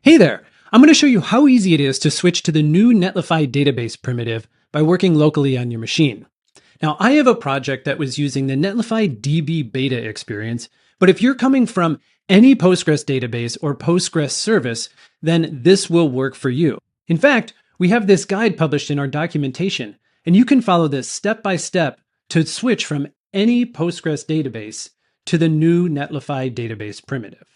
Hey there! I'm going to show you how easy it is to switch to the new Netlify Database primitive by working locally on your machine. Now, I have a project that was using the Netlify DB Beta experience, but if you're coming from any Postgres database or Postgres service, then this will work for you. In fact, we have this guide published in our documentation, and you can follow this step by step to switch from any Postgres database to the new Netlify Database primitive.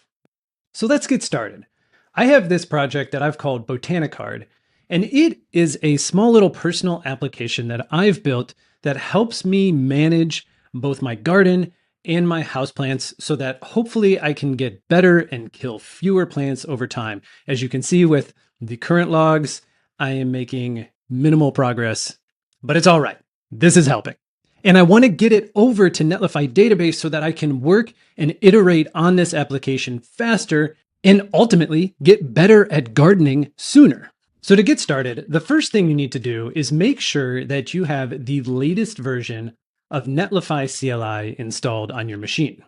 So let's get started. I have this project that I've called Botanicard, and it is a small little personal application that I've built that helps me manage both my garden and my houseplants so that hopefully I can get better and kill fewer plants over time. As you can see with the current logs, I am making minimal progress, but it's all right. This is helping. And I want to get it over to Netlify Database so that I can work and iterate on this application faster and ultimately get better at gardening sooner. So to get started, the first thing you need to do is make sure that you have the latest version of Netlify CLI installed on your machine.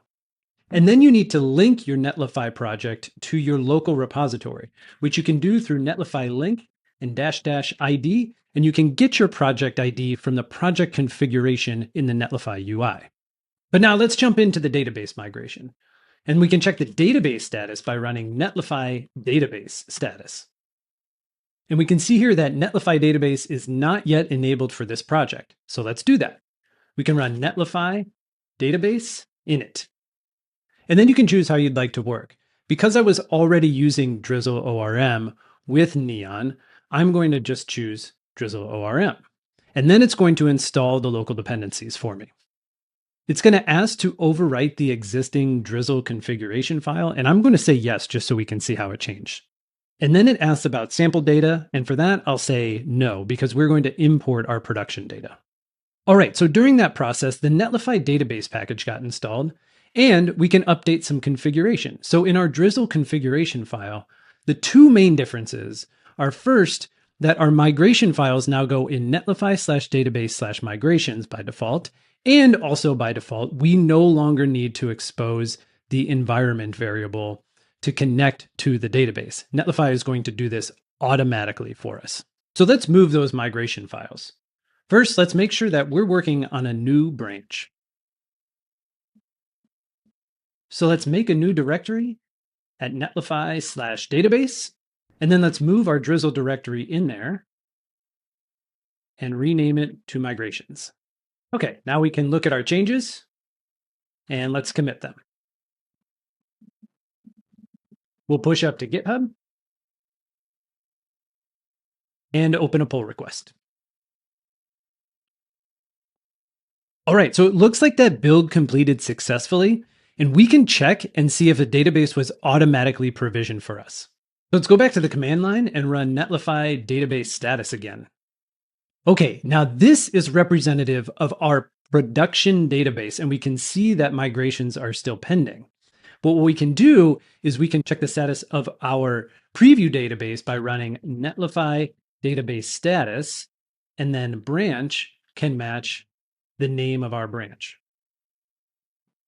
And then you need to link your Netlify project to your local repository, which you can do through Netlify link and --ID, and you can get your project ID from the project configuration in the Netlify UI. But now let's jump into the database migration. And we can check the database status by running Netlify Database status. And we can see here that Netlify Database is not yet enabled for this project. So let's do that. We can run Netlify Database init. And then you can choose how you'd like to work. Because I was already using Drizzle ORM with Neon, I'm going to just choose Drizzle ORM. And then it's going to install the local dependencies for me. It's going to ask to overwrite the existing Drizzle configuration file, and I'm going to say yes, just so we can see how it changed. And then it asks about sample data, and for that, I'll say no, because we're going to import our production data. All right, so during that process, the Netlify database package got installed, and we can update some configuration. So in our Drizzle configuration file, the two main differences are first, that our migration files now go in Netlify/database/migrations by default, and also by default, we no longer need to expose the environment variable to connect to the database. Netlify is going to do this automatically for us. So let's move those migration files. First, let's make sure that we're working on a new branch. So let's make a new directory at Netlify/database, and then let's move our Drizzle directory in there and rename it to migrations. Okay, now we can look at our changes and let's commit them. We'll push up to GitHub and open a pull request. All right, so it looks like that build completed successfully, and we can check and see if the database was automatically provisioned for us. So let's go back to the command line and run Netlify database status again. Okay, now this is representative of our production database, and we can see that migrations are still pending. But what we can do is we can check the status of our preview database by running Netlify database status, and then branch can match the name of our branch.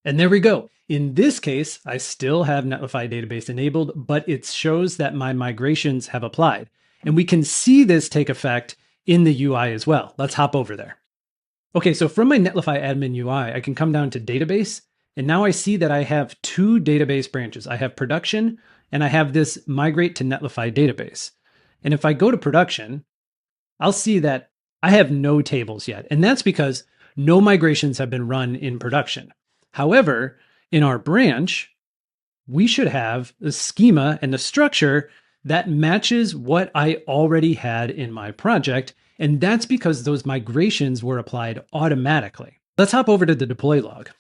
And there we go. In this case, I still have Netlify database enabled, but it shows that my migrations have applied. And we can see this take effect in the UI as well. Let's hop over there. Okay, so from my Netlify admin UI, I can come down to database, and now I see that I have two database branches. I have production, and I have this migrate to Netlify database. And if I go to production, I'll see that I have no tables yet. And that's because no migrations have been run in production. However, in our branch, we should have the schema and the structure that matches what I already had in my project, and that's because those migrations were applied automatically. Let's hop over to the deploy log.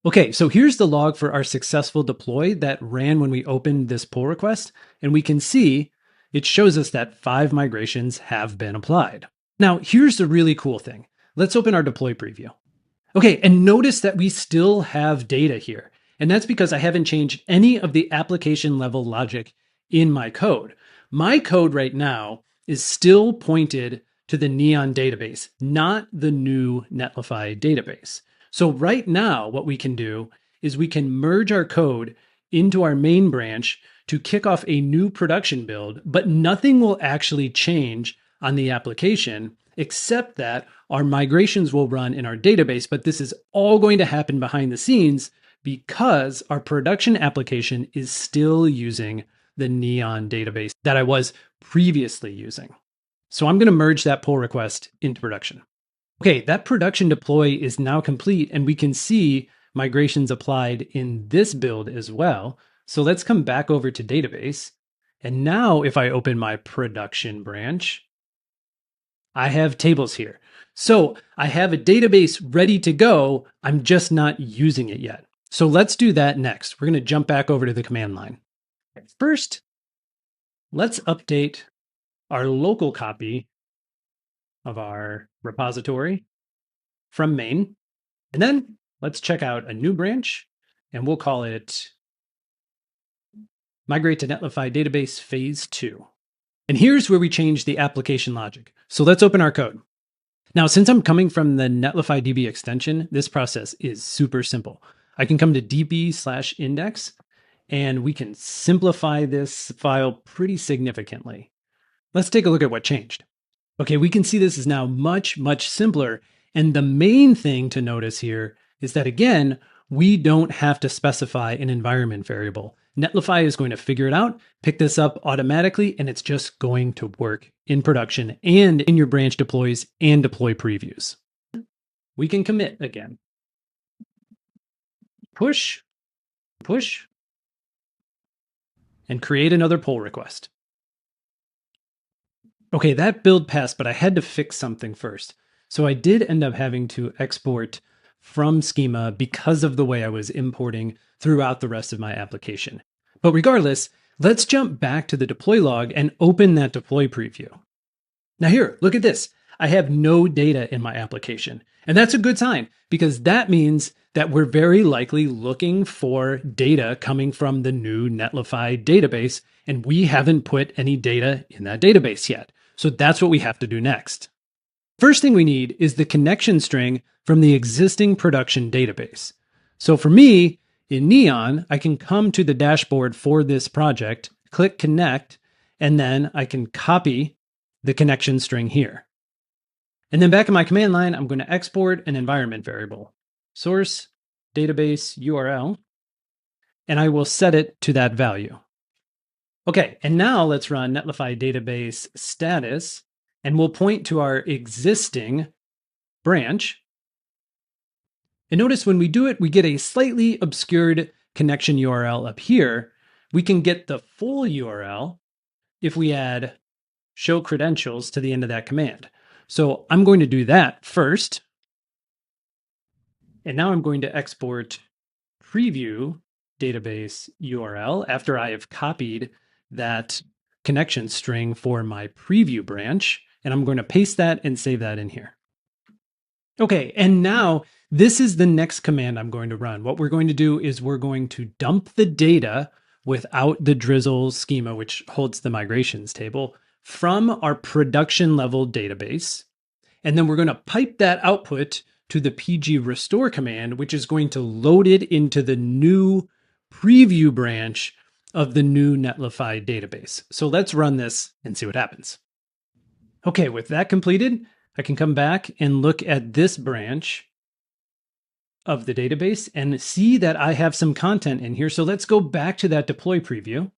Okay, so here's the log for our successful deploy that ran when we opened this pull request, and we can see it shows us that 5 migrations have been applied. Now, here's the really cool thing. Let's open our deploy preview. Okay, and notice that we still have data here, and that's because I haven't changed any of the application level logic in my code. My code right now is still pointed to the Neon database, not the new Netlify database. So right now, what we can do is we can merge our code into our main branch to kick off a new production build, but nothing will actually change on the application except that our migrations will run in our database. But this is all going to happen behind the scenes because our production application is still using the Neon database that I was previously using. So I'm going to merge that pull request into production. Okay, that production deploy is now complete, and we can see migrations applied in this build as well. So let's come back over to database. And now if I open my production branch, I have tables here. So I have a database ready to go. I'm just not using it yet. So let's do that next. We're going to jump back over to the command line. First, let's update our local copy of our repository from main. And then let's check out a new branch, and we'll call it Migrate to Netlify Database Phase 2. And here's where we change the application logic. So let's open our code. Now, since I'm coming from the Netlify DB extension, this process is super simple. I can come to db/index, and we can simplify this file pretty significantly. Let's take a look at what changed. Okay, we can see this is now much, much simpler. And the main thing to notice here is that, again, we don't have to specify an environment variable. Netlify is going to figure it out, pick this up automatically, and it's just going to work in production and in your branch deploys and deploy previews. We can commit again. Push, push, and create another pull request. Okay, that build passed, but I had to fix something first. So I did end up having to export from schema because of the way I was importing throughout the rest of my application. But regardless, let's jump back to the deploy log and open that deploy preview. Now here, look at this. I have no data in my application. And that's a good sign because that means that we're very likely looking for data coming from the new Netlify database, and we haven't put any data in that database yet. So that's what we have to do next. First thing we need is the connection string from the existing production database. So for me, in Neon, I can come to the dashboard for this project, click connect, and then I can copy the connection string here. And then back in my command line, I'm going to export an environment variable, source database URL, and I will set it to that value. Okay, and now let's run Netlify database status, and we'll point to our existing branch. And notice when we do it, we get a slightly obscured connection URL up here. We can get the full URL if we add show credentials to the end of that command. So I'm going to do that first. And now I'm going to export preview database URL after I have copied that connection string for my preview branch. And I'm going to paste that and save that in here. Okay, and now this is the next command I'm going to run. What we're going to do is we're going to dump the data without the Drizzle schema, which holds the migrations table, from our production level database. And then we're going to pipe that output to the pg restore command, which is going to load it into the new preview branch of the new Netlify database. So let's run this and see what happens. Okay, with that completed, I can come back and look at this branch of the database and see that I have some content in here. So let's go back to that deploy preview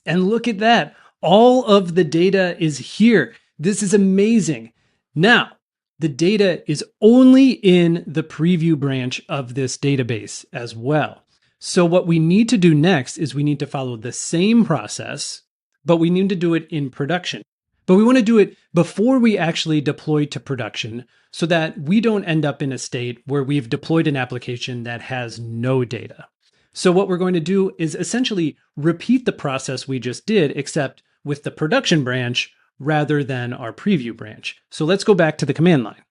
and look at that. All of the data is here. This is amazing. Now, the data is only in the preview branch of this database as well. So what we need to do next is we need to follow the same process, but we need to do it in production. But we want to do it before we actually deploy to production so that we don't end up in a state where we've deployed an application that has no data. So what we're going to do is essentially repeat the process we just did, except with the production branch rather than our preview branch. So let's go back to the command line.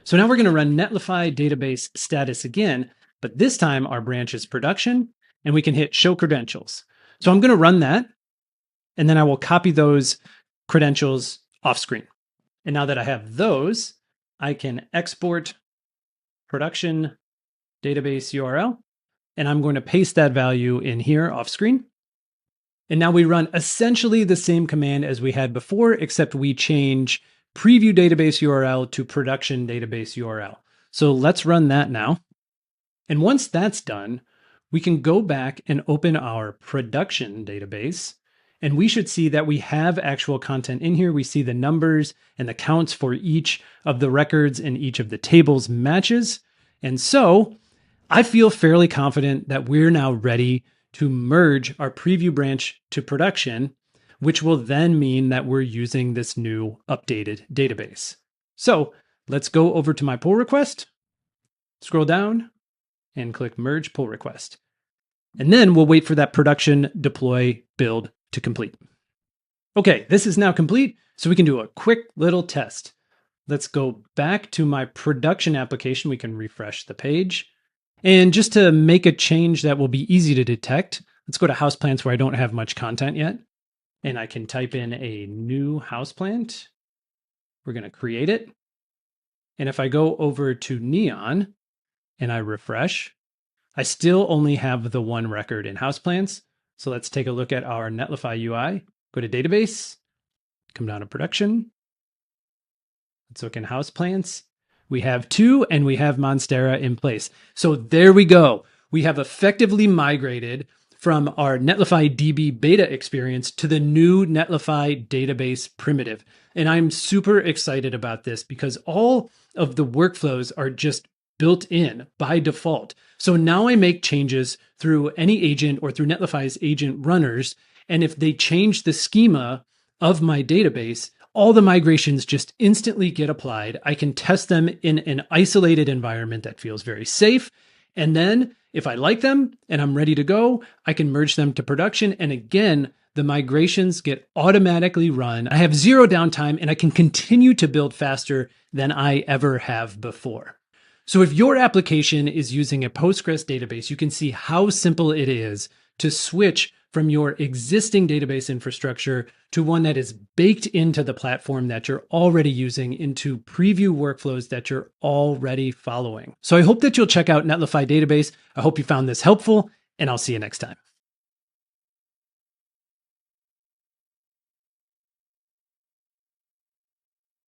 So now we're going to run Netlify database status again, but this time our branch is production, and we can hit show credentials. So I'm going to run that, and then I will copy those credentials off screen. And now that I have those, I can export production database URL and I'm going to paste that value in here off screen. And now we run essentially the same command as we had before, except we change preview database URL to production database URL. So let's run that now. And once that's done, we can go back and open our production database, and we should see that we have actual content in here. We see the numbers and the counts for each of the records in each of the tables matches. And so I feel fairly confident that we're now ready to merge our preview branch to production, which will then mean that we're using this new updated database. So let's go over to my pull request, scroll down, and click merge pull request. And then we'll wait for that production deploy build to complete. Okay, this is now complete, so we can do a quick little test. Let's go back to my production application. We can refresh the page. And just to make a change that will be easy to detect, let's go to houseplants where I don't have much content yet. And I can type in a new houseplant. We're going to create it. And if I go over to Neon and I refresh, I still only have the one record in houseplants. So let's take a look at our Netlify UI. Go to database, come down to production. Let's look in houseplants. We have 2 and we have Monstera in place. So there we go. We have effectively migrated from our Netlify DB Beta experience to the new Netlify Database primitive. And I'm super excited about this because all of the workflows are just built in by default. So now I make changes through any agent or through Netlify's agent runners. And if they change the schema of my database, all the migrations just instantly get applied. I can test them in an isolated environment that feels very safe. And then if I like them and I'm ready to go, I can merge them to production. And again, the migrations get automatically run. I have zero downtime and I can continue to build faster than I ever have before. So if your application is using a Postgres database, you can see how simple it is to switch from your existing database infrastructure to one that is baked into the platform that you're already using, into preview workflows that you're already following. So I hope that you'll check out Netlify Database. I hope you found this helpful, and I'll see you next time.